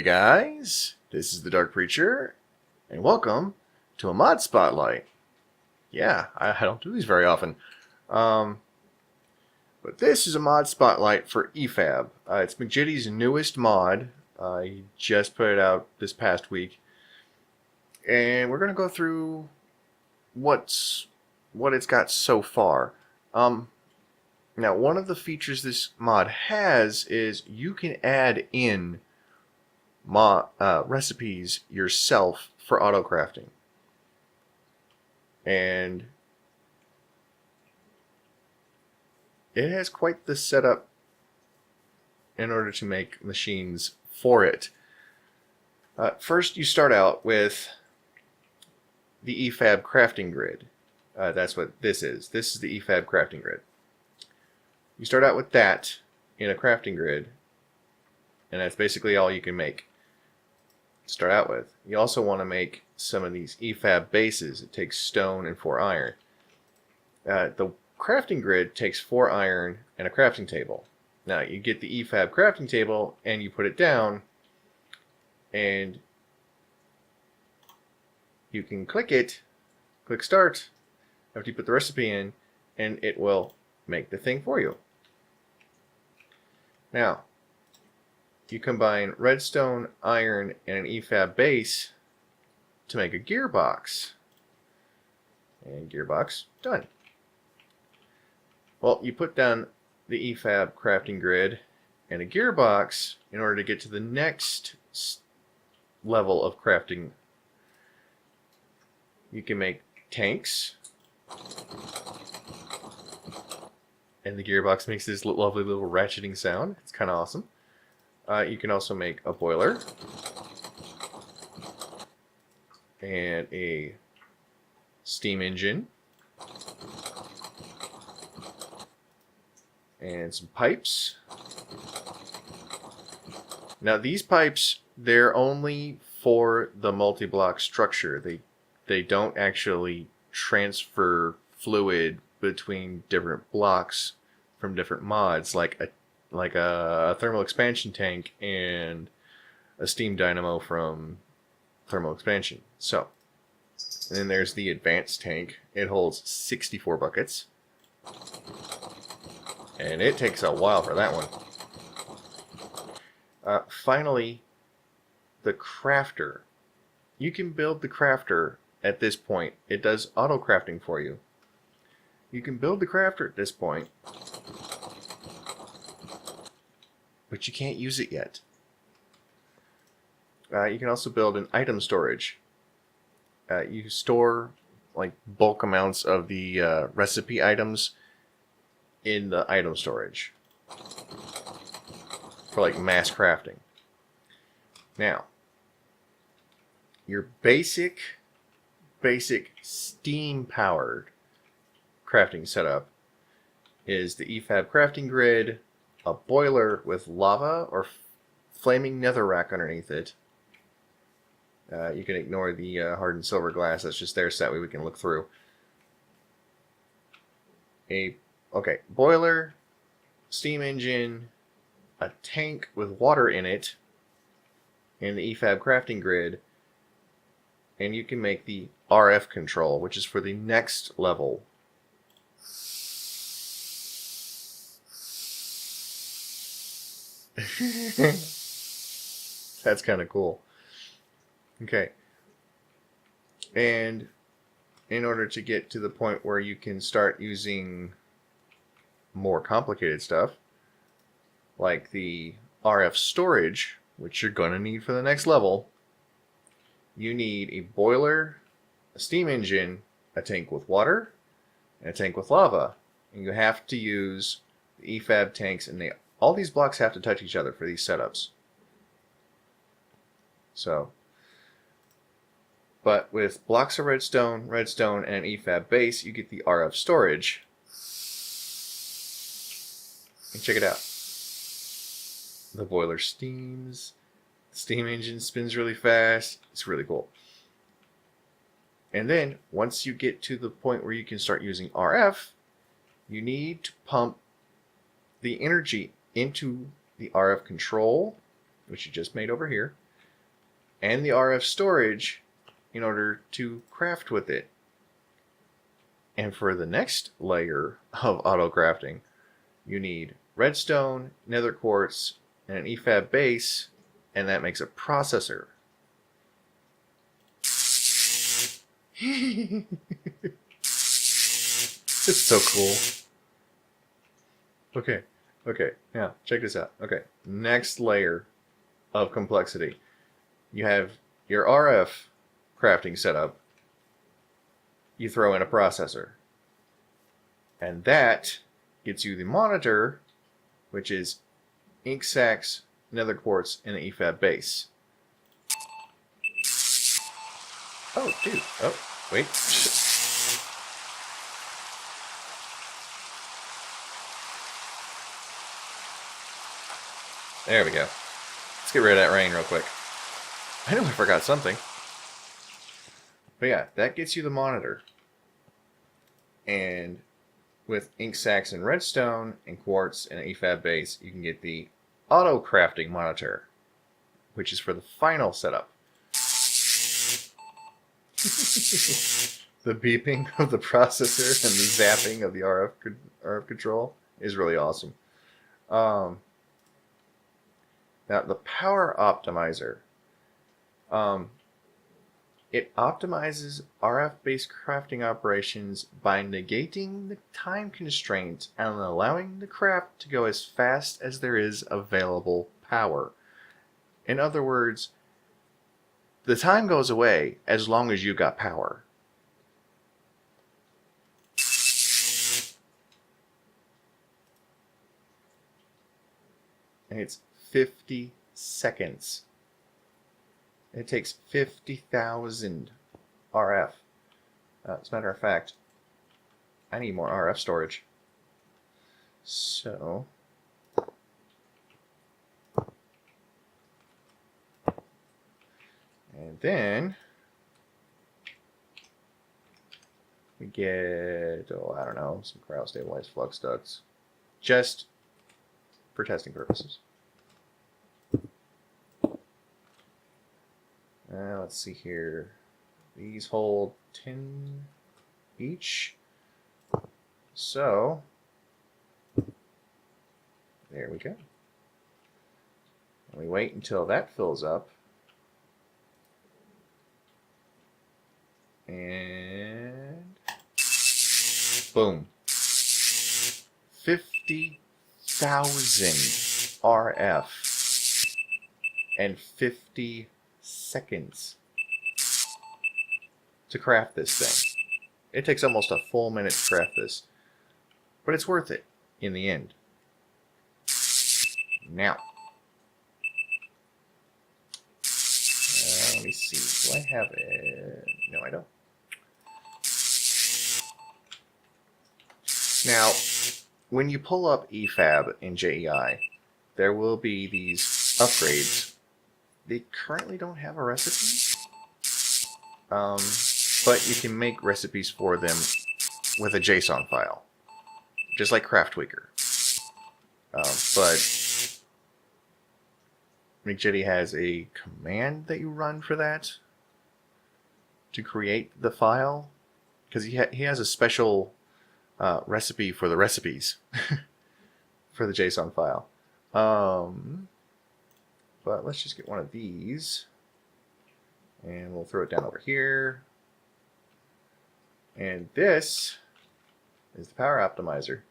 guys, this is the Dark Preacher, and welcome to a mod spotlight. Yeah, I don't do these very often. But this is a mod spotlight for EFab. It's McJitty's newest mod. He just put it out this past week. And we're going to go through what it's got so far. Now, one of the features this mod has is you can add in recipes yourself for auto crafting, and it has quite the setup in order to make machines for it. First, you start out with the EFab crafting grid. That's what this is. This is the EFab crafting grid. You start out with that in a crafting grid, and that's basically all you can make. Start out with. You also want to make some of these EFab bases. It takes stone and 4 iron. The crafting grid takes 4 iron and a crafting table. Now you get the EFab crafting table and you put it down, and you can click it, click start after you put the recipe in, and it will make the thing for you. Now, you combine redstone, iron, and an EFab base to make a gearbox. And gearbox, done. Well, you put down the EFab crafting grid and a gearbox in order to get to the next level of crafting. You can make tanks, and the gearbox makes this lovely little ratcheting sound. It's kind of awesome. You can also make a boiler and a steam engine and some pipes. Now these pipes, they're only for the multi-block structure. They don't actually transfer fluid between different blocks from different mods, like a thermal expansion tank and a steam dynamo from thermal expansion. So, and then there's the advanced tank. It holds 64 buckets, and it takes a while for that one. Finally, the crafter. You can build the crafter at this point. It does auto crafting for you. You can build the crafter at this point, but you can't use it yet. You can also build an item storage. You store like bulk amounts of the recipe items in the item storage for like mass crafting. Now, your basic steam powered crafting setup is the EFab crafting grid, a boiler with lava or flaming netherrack underneath it. You can ignore the hardened silver glass. That's just there so that way we can look through. Boiler, steam engine, a tank with water in it, and the EFab crafting grid. And you can make the RF control, which is for the next level. That's kind of cool. Okay. And in order to get to the point where you can start using more complicated stuff, like the RF storage, which you're going to need for the next level, you need a boiler, a steam engine, a tank with water, and a tank with lava. And you have to use the EFab tanks, and all these blocks have to touch each other for these setups. So, but with blocks of redstone, and an EFab base, you get the RF storage. And check it out. The boiler steams. The steam engine spins really fast. It's really cool. And then, once you get to the point where you can start using RF, you need to pump the energy into the RF control, which you just made over here, and the RF storage in order to craft with it. And for the next layer of auto crafting, you need redstone, nether quartz, and an EFab base, and that makes a processor. It's so cool. Okay, now check this out. Okay, next layer of complexity. You have your RF crafting setup. You throw in a processor. And that gets you the monitor, which is ink sacs, nether quartz, and an EFab base. Oh, dude. Oh, wait. There we go. Let's get rid of that rain real quick. I know I forgot something. But yeah, that gets you the monitor. And with ink sacs and redstone and quartz and an EFab base, you can get the auto crafting monitor, which is for the final setup. The beeping of the processor and the zapping of the RF control is really awesome. Now the power optimizer. It optimizes RF-based crafting operations by negating the time constraints and allowing the craft to go as fast as there is available power. In other words, the time goes away as long as you've got power. And it's 50 seconds. It takes 50,000 RF. As a matter of fact, I need more RF storage. So, and then we get, I don't know, some cryo-stabilized flux ducts, just for testing purposes. Let's see here. These hold 10 each. So, there we go. And we wait until that fills up. And boom. 50,000 RF and 50 seconds to craft this thing. It takes almost a full minute to craft this, but it's worth it in the end. Now, let me see. Do I have it? No, I don't. Now, when you pull up EFab in JEI, there will be these upgrades. They currently don't have a recipe, but you can make recipes for them with a JSON file, just like CraftWeaker. But McJitty has a command that you run for that to create the file, because he has a special recipe for the recipes for the JSON file. But let's just get one of these, and we'll throw it down over here. And this is the power optimizer.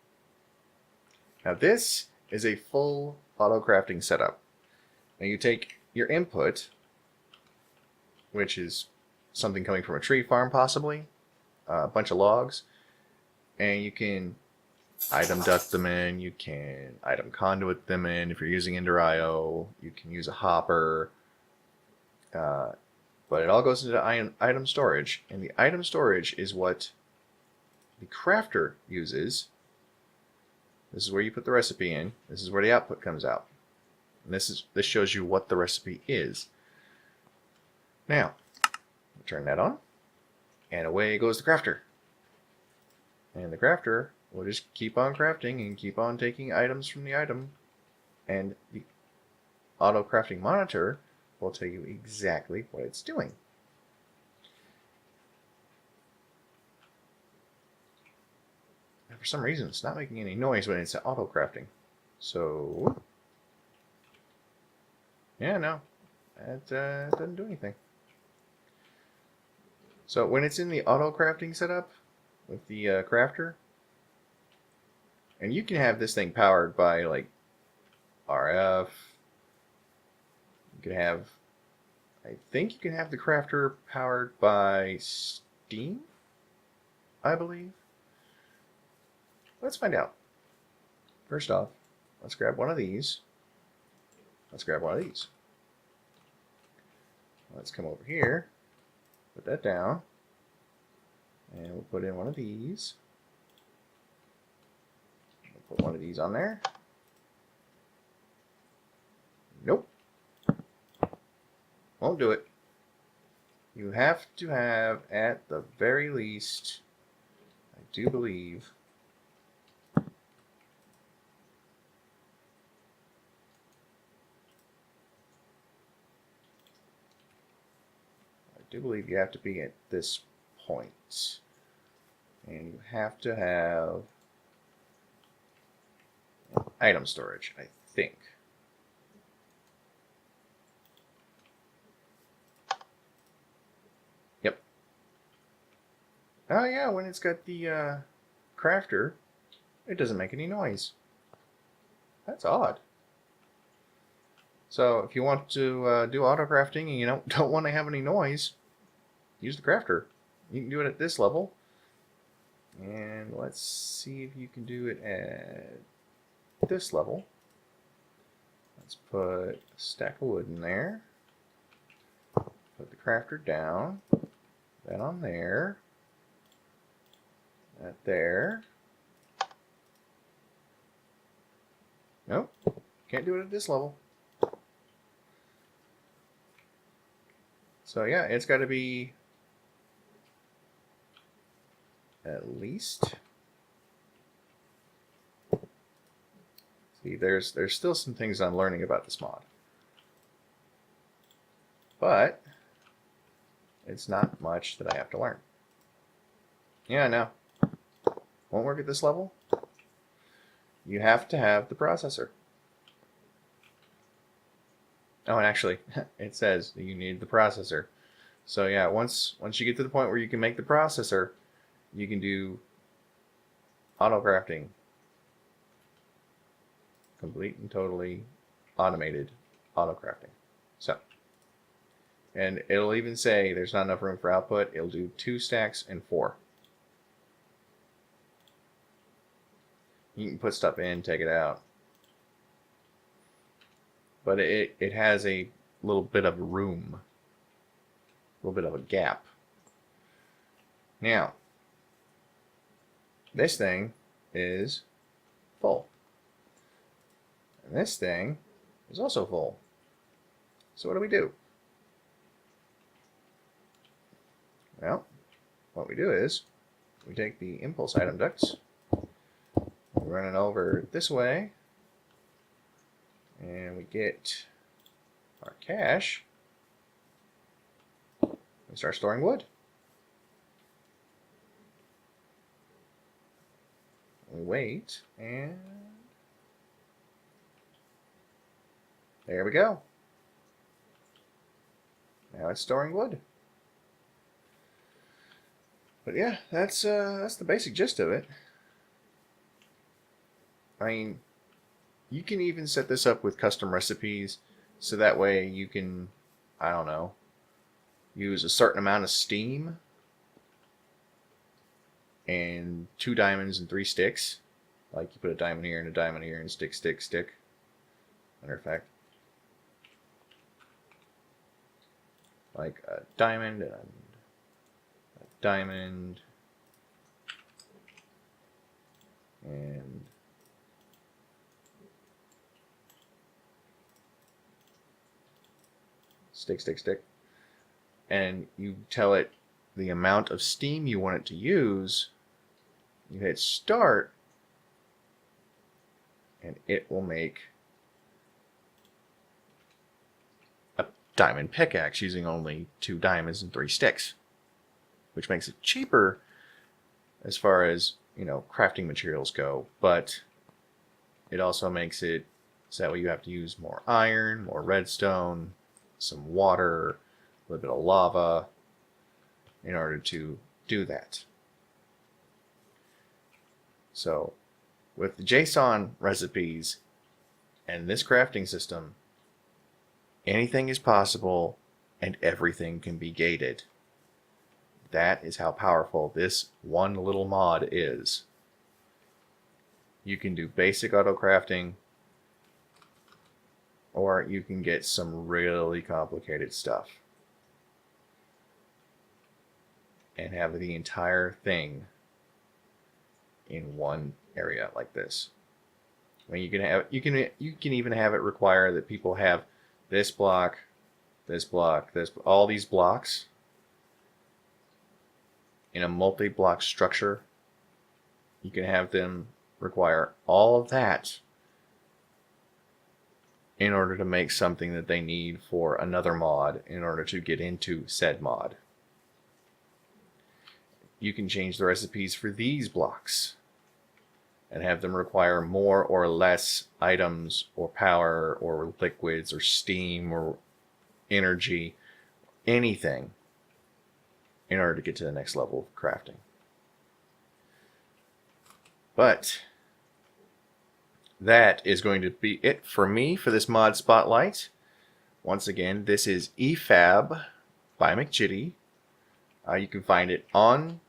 Now this is a full auto crafting setup. Now you take your input, which is something coming from a tree farm possibly, a bunch of logs, and you can item duct them in, you can item conduit them in. If you're using Ender IO, you can use a hopper. But it all goes into item storage, and the item storage is what the crafter uses. This is where you put the recipe in. This is where the output comes out. And this shows you what the recipe is. Now, turn that on, and away goes the crafter. And the crafter will just keep on crafting and keep on taking items from the item, and the auto crafting monitor will will tell you exactly what it's doing. And for some reason, it's not making any noise when it's auto crafting. So, yeah, no, that doesn't do anything. So when it's in the auto crafting setup with the crafter, and you can have this thing powered by like RF. You can have, I think you can have the crafter powered by Steam, I believe. Let's find out. First off, let's grab one of these. Let's grab one of these. Let's come over here, put that down, and we'll put in one of these. We'll put one of these on there. Nope. Won't do it. You have to have, at the very least, I do believe, you have to be at this point. And you have to have item storage, I think. Yep. Oh yeah, when it's got the crafter, it doesn't make any noise. That's odd. So if you want to do auto crafting and you don't want to have any noise, use the crafter. You can do it at this level. And let's see if you can do it at this level. Let's put a stack of wood in there. Put the crafter down. That on there. That there. Nope. Can't do it at this level. So yeah, it's got to be at least. See, there's still some things I'm learning about this mod, but it's not much that I have to learn. Yeah, no, won't work at this level. You have to have the processor. Oh, and actually, it says that you need the processor. So yeah, once you get to the point where you can make the processor, you can do auto crafting. Complete and totally automated auto crafting. So, and it'll even say there's not enough room for output. It'll do 2 stacks and 4. You can put stuff in, take it out. But it has a little bit of room, a little bit of a gap. Now, this thing is full. And this thing is also full. So what do? Well, what we do is we take the impulse item ducts, we run it over this way, and we get our cache. We start storing wood. We wait, and there we go. Now it's storing wood. But yeah, that's the basic gist of it. I mean, you can even set this up with custom recipes, so that way you can, I don't know, use a certain amount of steam and 2 diamonds and 3 sticks. Like you put a diamond here and a diamond here and stick, stick, stick. Matter of fact, like a diamond and a diamond and stick, stick, stick. And you tell it the amount of steam you want it to use. You hit start, and it will make a diamond pickaxe using only 2 diamonds and 3 sticks, which makes it cheaper as far as, crafting materials go, but it also makes it so that way you have to use more iron, more redstone, some water, a little bit of lava in order to do that. So with the JSON recipes and this crafting system, anything is possible and everything can be gated. That is how powerful this one little mod is. You can do basic auto crafting, or you can get some really complicated stuff and have the entire thing in one area like this. I mean, you can even have it require that people have this block, all these blocks in a multi-block structure. You can have them require all of that in order to make something that they need for another mod in order to get into said mod. You can change the recipes for these blocks and have them require more or less items or power or liquids or steam or energy, anything, in order to get to the next level of crafting. But that is going to be it for me for this mod spotlight. Once again, this is EFab by McJitty. You can find it on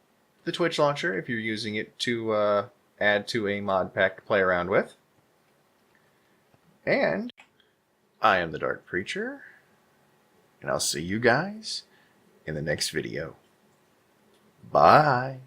the Twitch launcher if you're using it to add to a mod pack to play around with. And I am the Dark Preacher, and I'll see you guys in the next video. Bye.